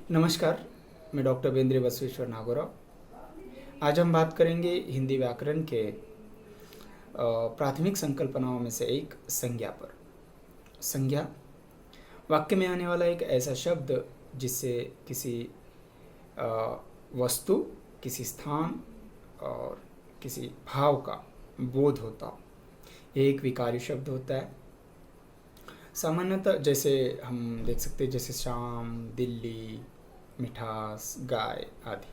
नमस्कार, मैं डॉक्टर बेंद्रे बसवेश्वर नागौराव। आज हम बात करेंगे हिंदी व्याकरण के प्राथमिक संकल्पनाओं में से एक संज्ञा पर। संज्ञा वाक्य में आने वाला एक ऐसा शब्द जिससे किसी वस्तु, किसी स्थान और किसी भाव का बोध होता हो। ये एक विकारी शब्द होता है। सामान्यतः जैसे हम देख सकते हैं, जैसे शाम, दिल्ली, मिठास, गाय आदि।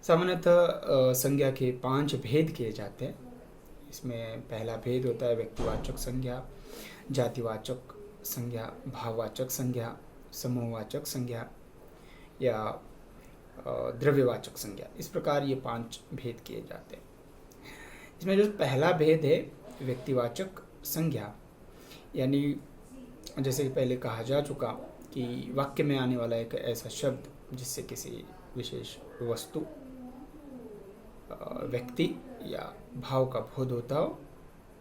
सामान्यतः संज्ञा के 5 भेद किए जाते हैं। इसमें पहला भेद होता है व्यक्तिवाचक संज्ञा, जातिवाचक संज्ञा, भाववाचक संज्ञा, समूहवाचक संज्ञा या द्रव्यवाचक संज्ञा। इस प्रकार ये 5 भेद किए जाते हैं। इसमें जो पहला भेद है व्यक्तिवाचक संज्ञा, यानी जैसे कि पहले कहा जा चुका कि वाक्य में आने वाला एक ऐसा शब्द जिससे किसी विशेष वस्तु, व्यक्ति या भाव का बोध होता हो,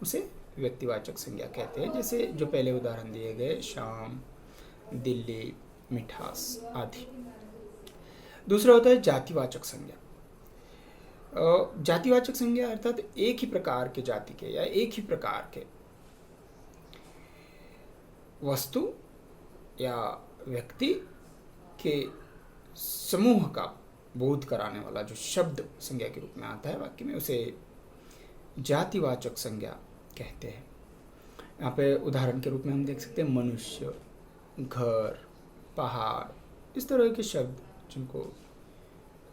उसे व्यक्तिवाचक संज्ञा कहते हैं। जैसे जो पहले उदाहरण दिए गए, शाम, दिल्ली, मिठास आदि। दूसरा होता है जातिवाचक संज्ञा। जातिवाचक संज्ञा अर्थात एक ही प्रकार के जाति के या एक ही प्रकार के वस्तु या व्यक्ति के समूह का बोध कराने वाला जो शब्द संज्ञा के रूप में आता है वाक्य में, उसे जातिवाचक संज्ञा कहते हैं। यहाँ पे उदाहरण के रूप में हम देख सकते हैं मनुष्य, घर, पहाड़, इस तरह के शब्द जिनको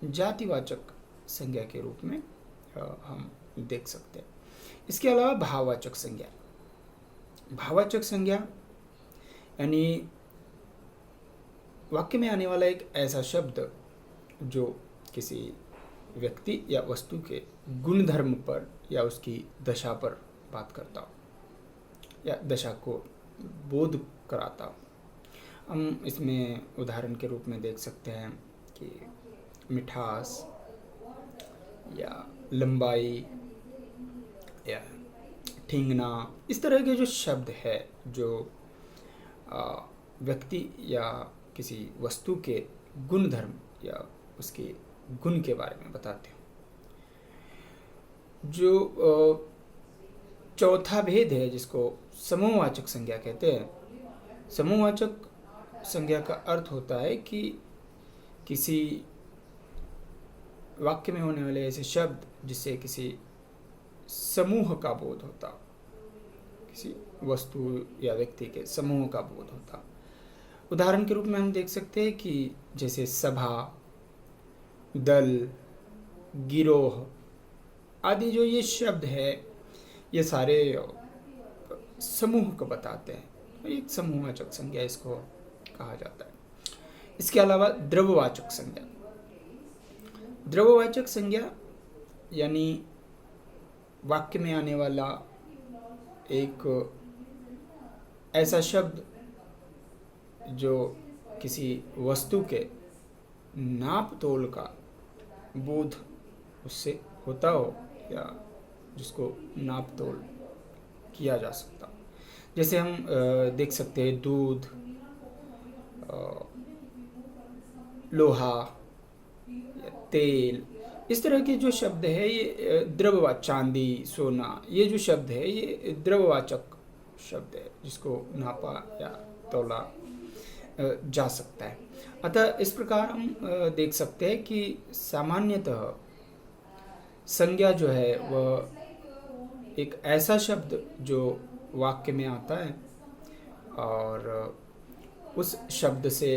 जातिवाचक संज्ञा के रूप में हम देख सकते हैं। इसके अलावा भाववाचक संज्ञा। भाववाचक संज्ञा यानी वाक्य में आने वाला एक ऐसा शब्द जो किसी व्यक्ति या वस्तु के गुण धर्म पर या उसकी दशा पर बात करता हो या दशा को बोध कराता हो। हम इसमें उदाहरण के रूप में देख सकते हैं कि मिठास या लंबाई या ठिंगना, इस तरह के जो शब्द है जो व्यक्ति या किसी वस्तु के गुण धर्म या उसके गुण के बारे में बताते हैं। जो चौथा भेद है जिसको समूहवाचक संज्ञा कहते हैं। समूहवाचक संज्ञा का अर्थ होता है कि किसी वाक्य में होने वाले ऐसे शब्द जिससे किसी समूह का बोध होता, किसी वस्तु या व्यक्ति के समूह का बोध होता। उदाहरण के रूप में हम देख सकते हैं कि जैसे सभा, दल, गिरोह आदि जो ये शब्द है, ये सारे समूह को बताते हैं। एक समूहवाचक संज्ञा इसको कहा जाता है। इसके अलावा द्रव्यवाचक संज्ञा। द्रव्यवाचक संज्ञा यानी वाक्य में आने वाला एक ऐसा शब्द जो किसी वस्तु के नाप तोल का बोध उससे होता हो या जिसको नाप तोल किया जा सकता। जैसे हम देख सकते हैं दूध, लोहा या तेल, इस तरह के जो शब्द है ये द्रव्यवाचक, चांदी, सोना, ये जो शब्द है ये द्रव्यवाचक शब्द है जिसको नापा या तोला जा सकता है। अतः इस प्रकार हम देख सकते हैं कि सामान्यतः संज्ञा जो है वह एक ऐसा शब्द जो वाक्य में आता है और उस शब्द से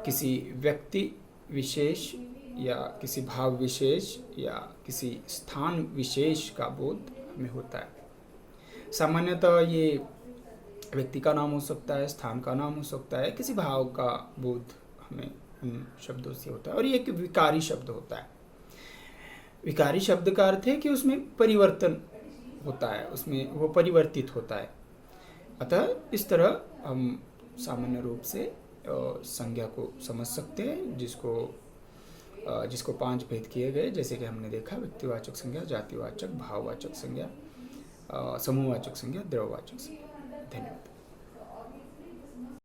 किसी व्यक्ति विशेष या किसी भाव विशेष या किसी स्थान विशेष का बोध हमें होता है। सामान्यतः ये व्यक्ति का नाम हो सकता है, स्थान का नाम हो सकता है, किसी भाव का बोध हमें उन शब्दों से होता है। और ये एक विकारी शब्द होता है। विकारी शब्द का अर्थ है कि उसमें परिवर्तन होता है, उसमें वो परिवर्तित होता है। अतः इस तरह हम सामान्य रूप से संज्ञा को समझ सकते हैं जिसको 5 भेद किए गए, जैसे कि हमने देखा व्यक्तिवाचक संज्ञा, जातिवाचक, भाववाचक संज्ञा, समूहवाचक संज्ञा, द्रव्यवाचक संज्ञा। धन्यवाद।